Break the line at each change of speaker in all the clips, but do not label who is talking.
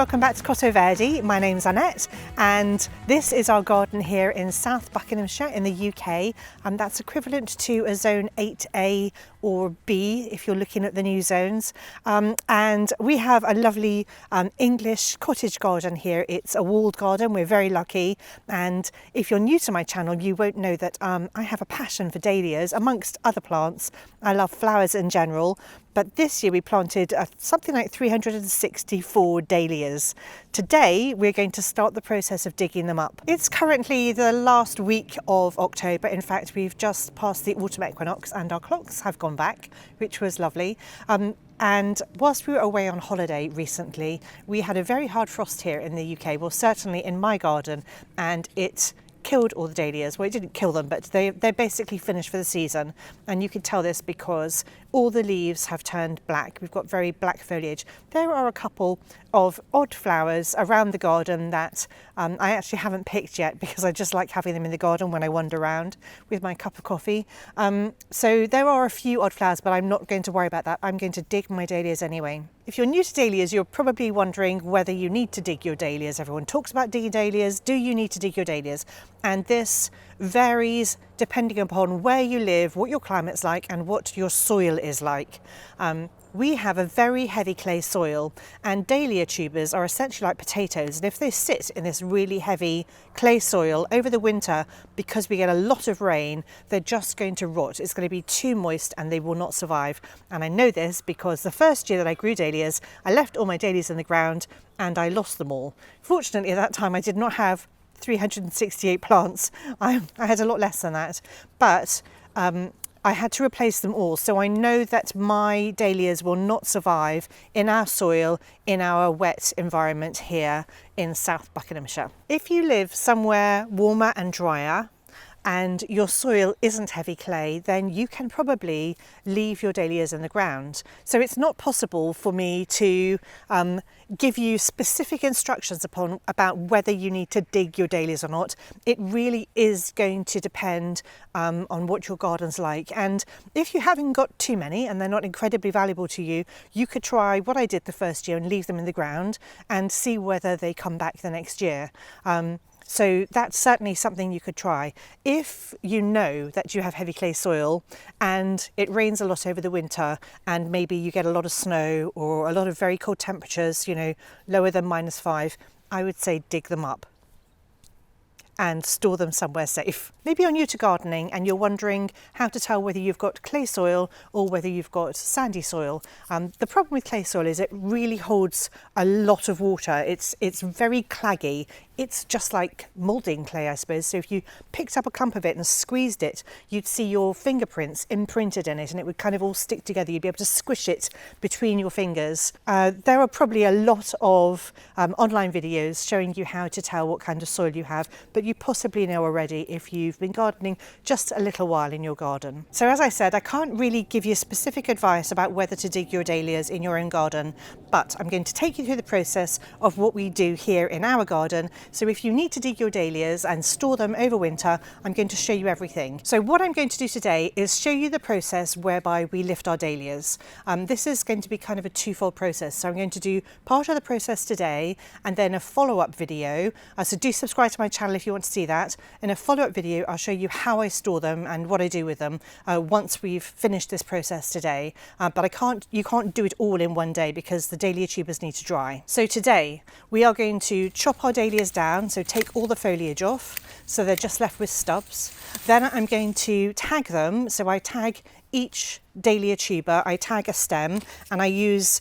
welcome back to Cottoverdi. My name's Annette and this is our garden here in South Buckinghamshire in the UK, and that's equivalent to a zone 8A or B if you're looking at the new zones. And we have a lovely English cottage garden here. It's a walled garden, we're very lucky, and if you're new to my channel you won't know that I have a passion for dahlias amongst other plants. I love flowers in general, but this year we planted something like 364 dahlias. Today we're going to start the process of digging them up. It's currently the last week of October. In fact, we've just passed the autumn equinox and our clocks have gone back, which was lovely. And whilst we were away on holiday recently, we had a very hard frost here in the UK, well certainly in my garden, and it killed all the dahlias. Well, it didn't kill them, but they're basically finished for the season. And you can tell this because all the leaves have turned black. We've got very black foliage. There are a couple of odd flowers around the garden that I actually haven't picked yet because I just like having them in the garden when I wander around with my cup of coffee. So there are a few odd flowers, but I'm not going to worry about that. I'm going to dig my dahlias anyway. If you're new to dahlias, you're probably wondering whether you need to dig your dahlias. Everyone talks about digging dahlias. Do you need to dig your dahlias? And this varies depending upon where you live, what your climate's like, and what your soil is like. We have a very heavy clay soil, and dahlia tubers are essentially like potatoes, and if they sit in this really heavy clay soil over the winter, because we get a lot of rain, they're just going to rot. It's going to be too moist and they will not survive. And I know this because the first year that I grew dahlias, I left all my dahlias in the ground and I lost them all. Fortunately at that time I did not have 368 plants. I had a lot less than that, but I had to replace them all. So I know that my dahlias will not survive in our soil, in our wet environment here in South Buckinghamshire. If you live somewhere warmer and drier, and your soil isn't heavy clay, then you can probably leave your dahlias in the ground. So it's not possible for me to give you specific instructions about whether you need to dig your dahlias or not. It really is going to depend on what your garden's like. And if you haven't got too many and they're not incredibly valuable to you, you could try what I did the first year and leave them in the ground and see whether they come back the next year. So that's certainly something you could try. If you know that you have heavy clay soil and it rains a lot over the winter and maybe you get a lot of snow or a lot of very cold temperatures, you know, lower than -5, I would say dig them up and store them somewhere safe. Maybe you're new to gardening and you're wondering how to tell whether you've got clay soil or whether you've got sandy soil. The problem with clay soil is it really holds a lot of water. It's very claggy. It's just like moulding clay, I suppose. So if you picked up a clump of it and squeezed it, you'd see your fingerprints imprinted in it and it would kind of all stick together. You'd be able to squish it between your fingers. There are probably a lot of online videos showing you how to tell what kind of soil you have, but you possibly know already if you've been gardening just a little while in your garden. So as I said, I can't really give you specific advice about whether to dig your dahlias in your own garden, but I'm going to take you through the process of what we do here in our garden. So if you need to dig your dahlias and store them over winter, I'm going to show you everything. So what I'm going to do today is show you the process whereby we lift our dahlias. This is going to be kind of a twofold process. So I'm going to do part of the process today and then a follow-up video. So do subscribe to my channel if you want to see that. In a follow-up video, I'll show you how I store them and what I do with them once we've finished this process today. But you can't do it all in one day because the dahlia tubers need to dry. So today we are going to chop our dahlias down, so take all the foliage off so they're just left with stubs. Then I'm going to tag them, so I tag each dahlia tuber, I tag a stem, and I use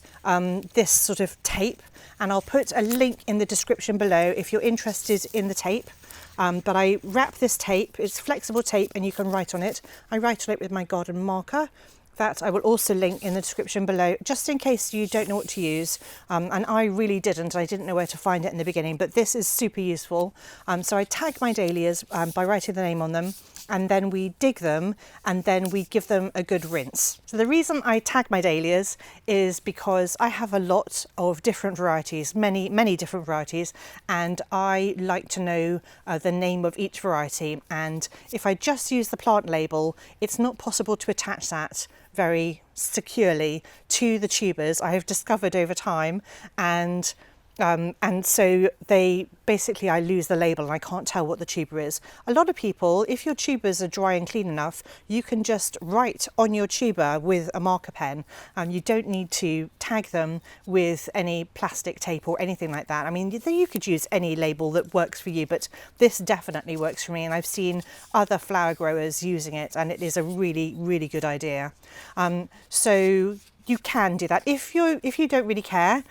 this sort of tape, and I'll put a link in the description below if you're interested in the tape. But I wrap this tape, it's flexible tape and you can write on it. I write on it with my garden marker. That I will also link in the description below, just in case you don't know what to use. And I really didn't. I didn't know where to find it in the beginning, but this is super useful. So I tag my dahlias by writing the name on them, and then we dig them, and then we give them a good rinse. So the reason I tag my dahlias is because I have a lot of different varieties, many different varieties, and I like to know the name of each variety. And if I just use the plant label, it's not possible to attach that very securely to the tubers, I have discovered over time, and And so I lose the label and I can't tell what the tuber is. A lot of people, if your tubers are dry and clean enough, you can just write on your tuber with a marker pen. You don't need to tag them with any plastic tape or anything like that. I mean, you could use any label that works for you, but this definitely works for me, and I've seen other flower growers using it, and it is a really, really good idea. So you can do that if you don't really care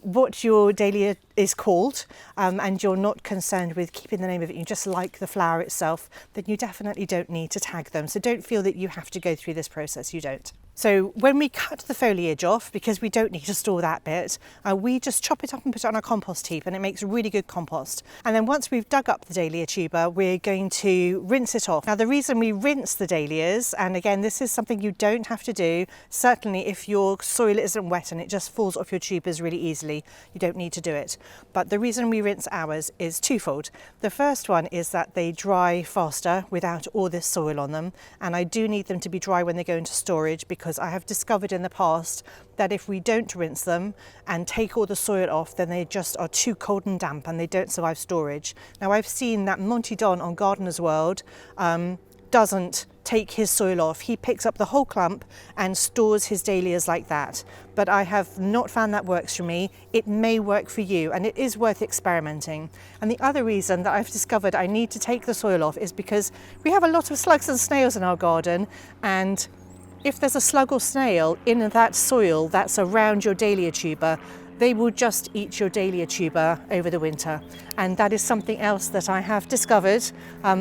what your dahlia is called, and you're not concerned with keeping the name of it, you just like the flower itself, then you definitely don't need to tag them. So don't feel that you have to go through this process, you don't. So when we cut the foliage off, because we don't need to store that bit, we just chop it up and put it on our compost heap, and it makes really good compost. And then once we've dug up the dahlia tuber, we're going to rinse it off. Now the reason we rinse the dahlias, and again this is something you don't have to do, certainly if your soil isn't wet and it just falls off your tubers really easily, you don't need to do it. But the reason we rinse ours is twofold. The first one is that they dry faster without all this soil on them, and I do need them to be dry when they go into storage, because I have discovered in the past that if we don't rinse them and take all the soil off, then they just are too cold and damp and they don't survive storage. Now I've seen that Monty Don on Gardener's World doesn't take his soil off. He picks up the whole clump and stores his dahlias like that. But I have not found that works for me. It may work for you, and it is worth experimenting. And the other reason that I've discovered I need to take the soil off is because we have a lot of slugs and snails in our garden, and if there's a slug or snail in that soil that's around your dahlia tuber, they will just eat your dahlia tuber over the winter. And that is something else that I have discovered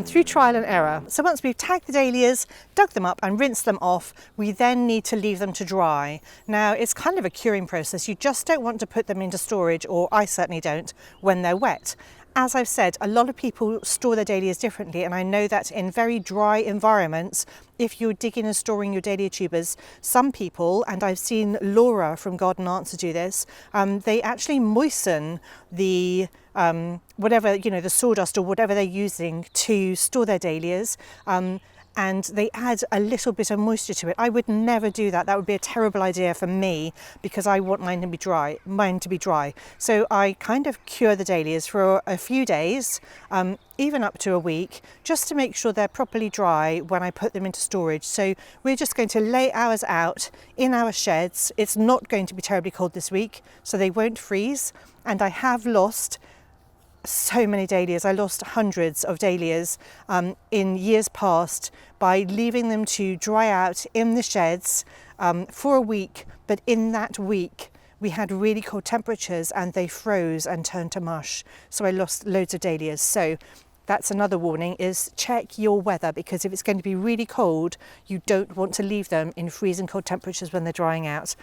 through trial and error. So once we've tagged the dahlias, dug them up and rinsed them off, we then need to leave them to dry. Now it's kind of a curing process. You just don't want to put them into storage, or I certainly don't, when they're wet. As I've said, a lot of people store their dahlias differently, and I know that in very dry environments, if you're digging and storing your dahlia tubers, some people, and I've seen Laura from Garden Answer do this, they actually moisten the whatever, the sawdust or whatever they're using to store their dahlias, and they add a little bit of moisture to it. I would never do that. That would be a terrible idea for me, because I want mine to be dry. So I kind of cure the dahlias for a few days, even up to a week, just to make sure they're properly dry when I put them into storage. So we're just going to lay ours out in our sheds. It's not going to be terribly cold this week, so they won't freeze. And I have lost so many dahlias. I lost hundreds of dahlias in years past by leaving them to dry out in the sheds for a week, but in that week we had really cold temperatures and they froze and turned to mush, so I lost loads of dahlias. So that's another warning, is check your weather, because if it's going to be really cold, you don't want to leave them in freezing cold temperatures when they're drying out.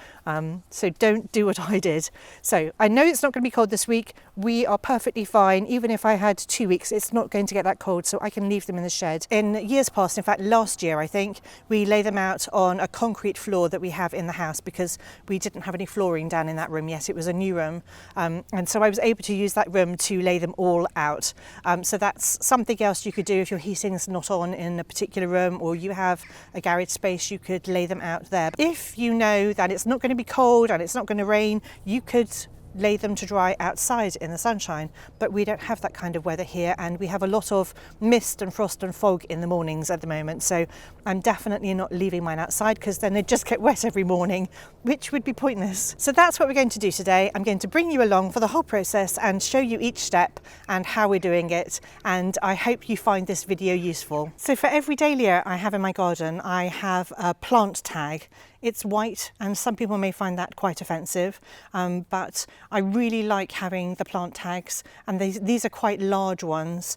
So don't do what I did. So I know it's not going to be cold this week. We are perfectly fine. Even if I had 2 weeks, it's not going to get that cold, so I can leave them in the shed. In years past, in fact last year I think, we lay them out on a concrete floor that we have in the house, because we didn't have any flooring down in that room yet. It was a new room, and so I was able to use that room to lay them all out. So that's something else you could do if your heating's not on in a particular room, or you have a garage space, you could lay them out there. If you know that it's not going to be cold and it's not going to rain, you could lay them to dry outside in the sunshine, but we don't have that kind of weather here, and we have a lot of mist and frost and fog in the mornings at the moment, so I'm definitely not leaving mine outside, because then they just get wet every morning, which would be pointless. So that's what we're going to do today. I'm going to bring you along for the whole process and show you each step and how we're doing it, and I hope you find this video useful. So for every dahlia I have in my garden, I have a plant tag. It's white, and some people may find that quite offensive, but I really like having the plant tags, and these are quite large ones,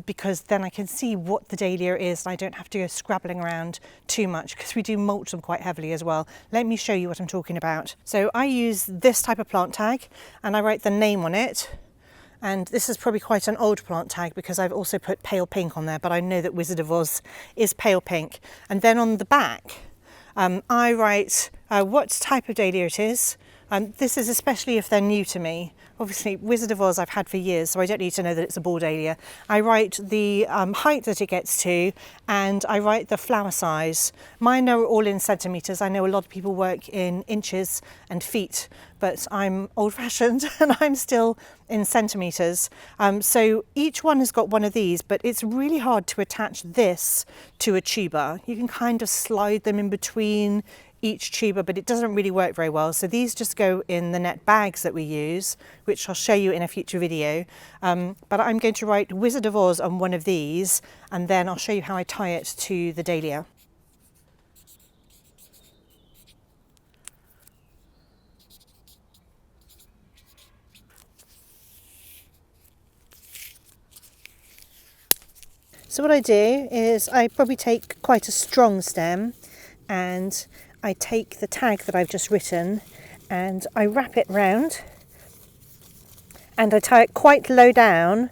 because then I can see what the dahlia is and I don't have to go scrabbling around too much, because we do mulch them quite heavily as well. Let me show you what I'm talking about. So I use this type of plant tag and I write the name on it. And this is probably quite an old plant tag, because I've also put pale pink on there, but I know that Wizard of Oz is pale pink. And then on the back, I write what type of dahlia it is. This is especially if they're new to me. obviously Wizard of Oz I've had for years, so I don't need to know that it's a ball dahlia. I write the height that it gets to, and I write the flower size. Mine are all in centimetres. I know a lot of people work in inches and feet, but I'm old-fashioned and I'm still in centimetres. So each one has got one of these, but it's really hard to attach this to a tuber. You can kind of slide them in between each tuber, but it doesn't really work very well. So these just go in the net bags that we use, which I'll show you in a future video. But I'm going to write Wizard of Oz on one of these, and then I'll show you how I tie it to the dahlia. So what I do is I probably take quite a strong stem, and I take the tag that I've just written and I wrap it round, and I tie it quite low down.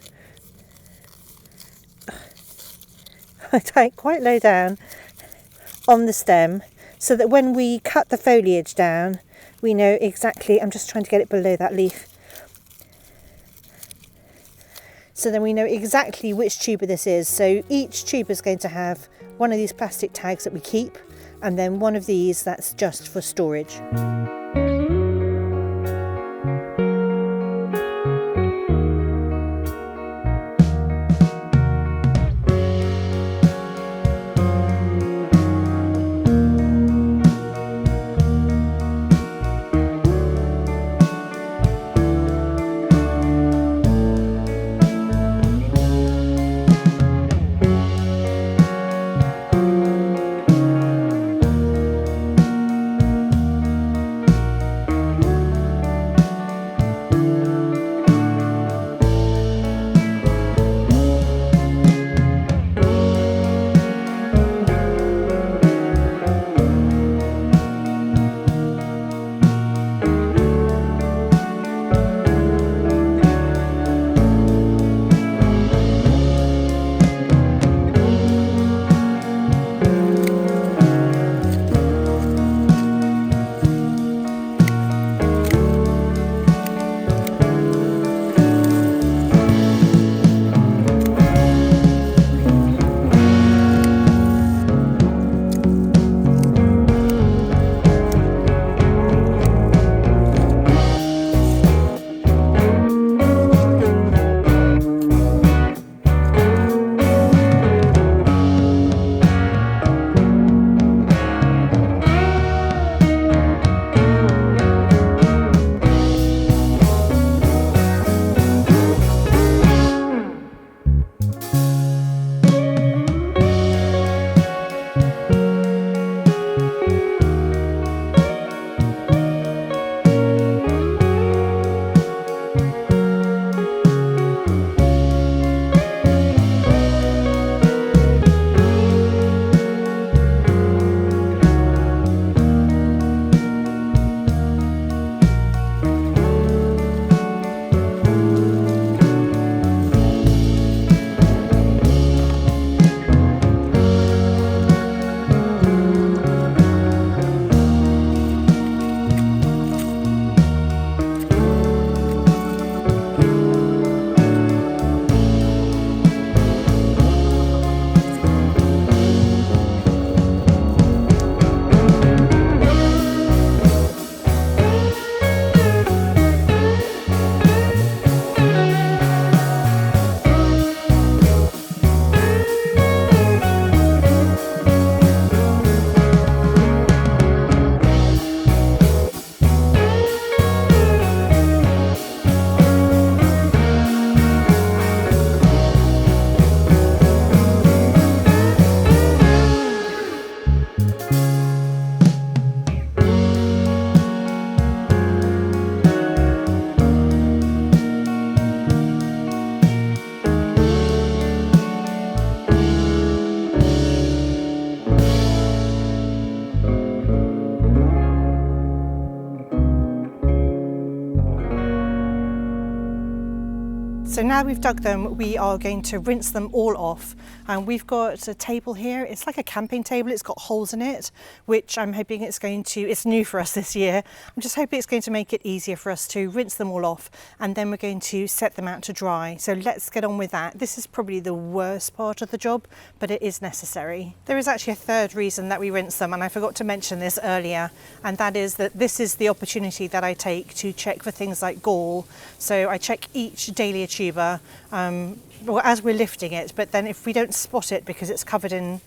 I tie it quite low down on the stem so that when we cut the foliage down, we know exactly, I'm just trying to get it below that leaf. So then we know exactly which tuber this is. So each tuber is going to have one of these plastic tags that we keep, and then one of these that's just for storage. So now we've dug them, we are going to rinse them all off. And we've got a table here. It's like a camping table. It's got holes in it, which I'm hoping it's new for us this year. I'm just hoping it's going to make it easier for us to rinse them all off, and then we're going to set them out to dry. So let's get on with that. This is probably the worst part of the job, but it is necessary. There is actually a third reason that we rinse them, and I forgot to mention this earlier, and that is that this is the opportunity that I take to check for things like gall. So I check each dahlia tuber well, as we're lifting it, but then if we don't spot it because it's covered in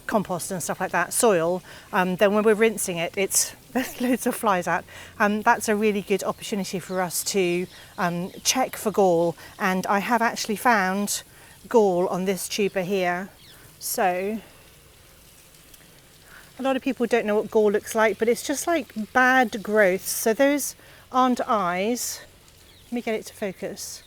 compost and stuff like that, soil, then when we're rinsing it, there's loads of flies out. That's a really good opportunity for us to check for gall, and I have actually found gall on this tuber here. So a lot of people don't know what gall looks like, but it's just like bad growths. So those aren't eyes. Let me get it to focus.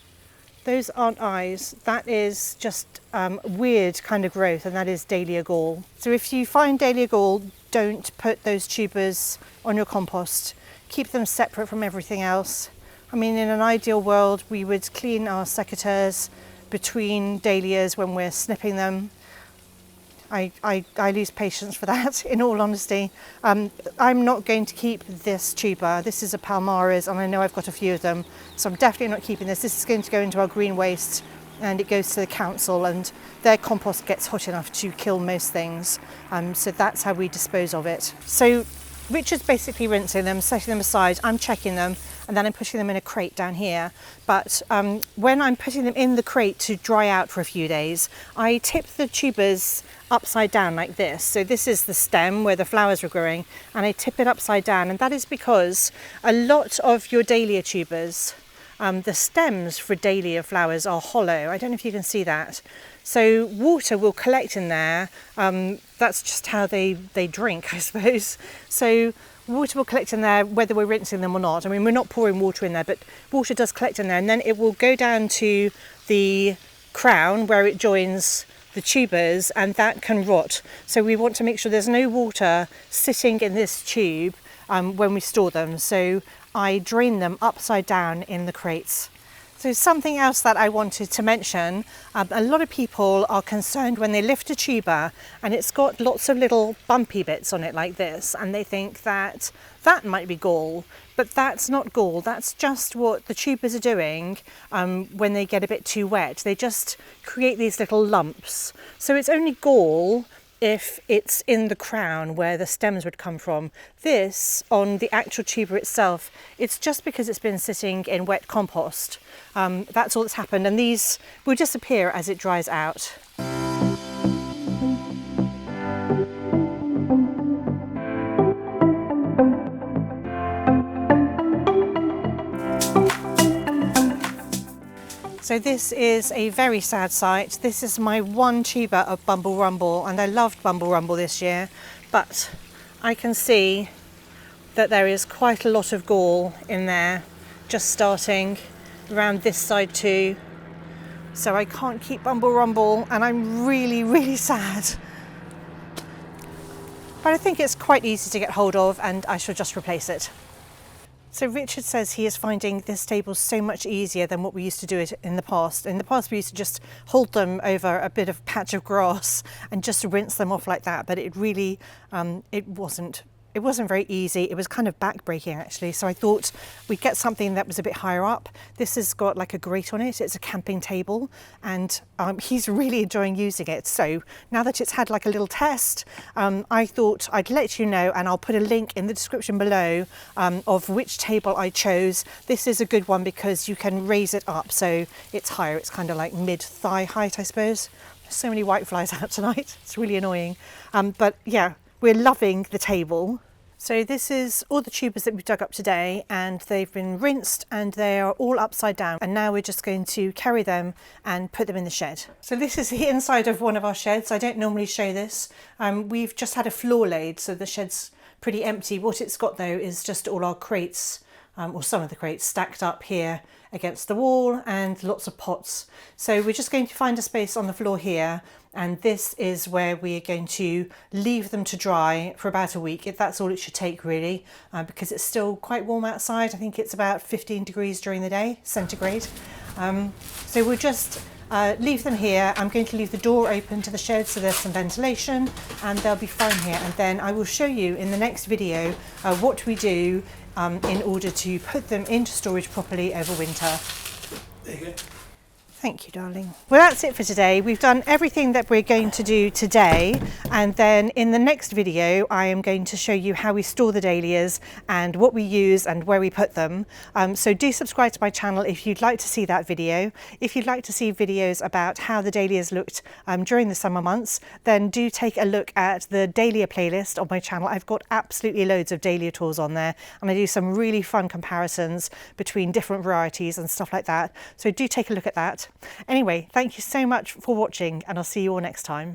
Those aren't eyes, that is just weird kind of growth, and that is dahlia gall. So if you find dahlia gall, don't put those tubers on your compost. Keep them separate from everything else. I mean, in an ideal world, we would clean our secateurs between dahlias when we're snipping them. I lose patience for that, in all honesty. I'm not going to keep this tuber. This is a Palmares, and I know I've got a few of them, so I'm definitely not keeping this. This is going to go into our green waste, and it goes to the council, and their compost gets hot enough to kill most things. So that's how we dispose of it. So Richard's basically rinsing them, setting them aside. I'm checking them, and then I'm putting them in a crate down here. But when I'm putting them in the crate to dry out for a few days, I tip the tubers upside down like this. So this is the stem where the flowers were growing, and I tip it upside down, and that is because a lot of your dahlia tubers, the stems for dahlia flowers are hollow. I don't know if you can see that. So water will collect in there. That's just how they drink, I suppose. So water will collect in there whether we're rinsing them or not. I mean, we're not pouring water in there, but water does collect in there, and then it will go down to the crown where it joins the tubers, and that can rot. So we want to make sure there's no water sitting in this tube when we store them. So I drain them upside down in the crates. So something else that I wanted to mention, a lot of people are concerned when they lift a tuber and it's got lots of little bumpy bits on it like this, and they think that that might be gall, but that's not gall. That's just what the tubers are doing when they get a bit too wet. They just create these little lumps. So it's only gall if it's in the crown where the stems would come from. This, on the actual tuber itself, it's just because it's been sitting in wet compost. That's all that's happened, and these will disappear as it dries out. So this is a very sad sight. This is my one tuber of Bumble Rumble, and I loved Bumble Rumble this year, but I can see that there is quite a lot of gall in there, just starting around this side too. So I can't keep Bumble Rumble, and I'm really, really sad. But I think it's quite easy to get hold of, and I shall just replace it. So Richard says he is finding this table so much easier than what we used to do it in the past. In the past we used to just hold them over a bit of patch of grass and just rinse them off like that, but it really, it wasn't very easy. It was kind of back-breaking actually. So I thought we'd get something that was a bit higher up. This has got like a grate on it. It's a camping table, and he's really enjoying using it. So now that it's had like a little test, I thought I'd let you know, and I'll put a link in the description below of which table I chose. This is a good one because you can raise it up so it's higher. It's kind of like mid-thigh height, I suppose. There's so many whiteflies out tonight. It's really annoying. But yeah, we're loving the table. So this is all the tubers that we've dug up today, and they've been rinsed and they are all upside down, and now we're just going to carry them and put them in the shed. So this is the inside of one of our sheds. I don't normally show this. We've just had a floor laid, so the shed's pretty empty. What it's got though is just all our crates, or some of the crates stacked up here against the wall, and lots of pots. So we're just going to find a space on the floor here, and this is where we're going to leave them to dry for about a week. That's all it should take really, because it's still quite warm outside. I think it's about 15 degrees during the day, centigrade. So we'll just leave them here. I'm going to leave the door open to the shed so there's some ventilation, and they'll be fine here. And then I will show you in the next video what we do in order to put them into storage properly over winter.
There you go.
Thank you, darling. Well, that's it for today. We've done everything that we're going to do today, and then in the next video I am going to show you how we store the dahlias and what we use and where we put them. So do subscribe to my channel if you'd like to see that video. If you'd like to see videos about how the dahlias looked during the summer months, then do take a look at the dahlia playlist on my channel. I've got absolutely loads of dahlia tours on there, and I do some really fun comparisons between different varieties and stuff like that. So do take a look at that. Anyway, thank you so much for watching, and I'll see you all next time.